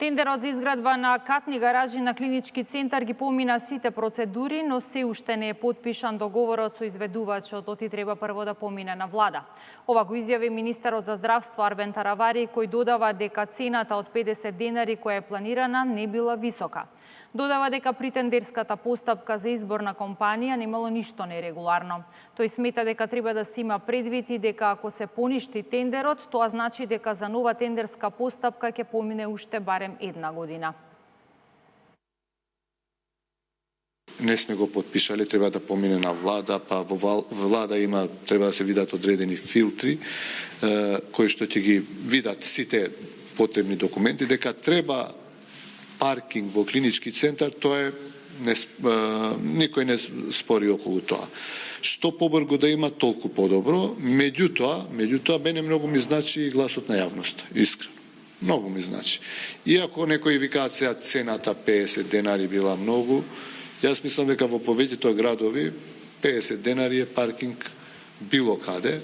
Тендерот за изградба на катни гаражи на клинички центар ги помина сите процедури, но се уште не е потпишан договорот со изведувачот, оти треба прво да помине на влада. Ова го изјави министерот за здравство Арбен Таравари, кој додава дека цената од 50 денари која е планирана не била висока. Додава дека при тендерската постапка за избор на компанија немало ништо нерегуларно. Тој смета дека треба да се има предвид и дека ако се поништи тендерот, тоа значи дека за нова тендерска постапка ќе помине уште барем една година. Не сме го потпишали, треба да помине на влада, па во влада треба да се видат одредени филтри кои што ќе ги видат сите потребни документи, дека треба паркинг во клинички центар, тоа е никој не спори околу тоа. Што побрзо да има, толку подобро. Меѓутоа, мене многу ми значи гласот на јавноста, искрено. Многу ми значи. Иако некои викаат сега цената 50 денари била многу, јас мислам дека во повеќето градови 50 денари е паркинг било каде.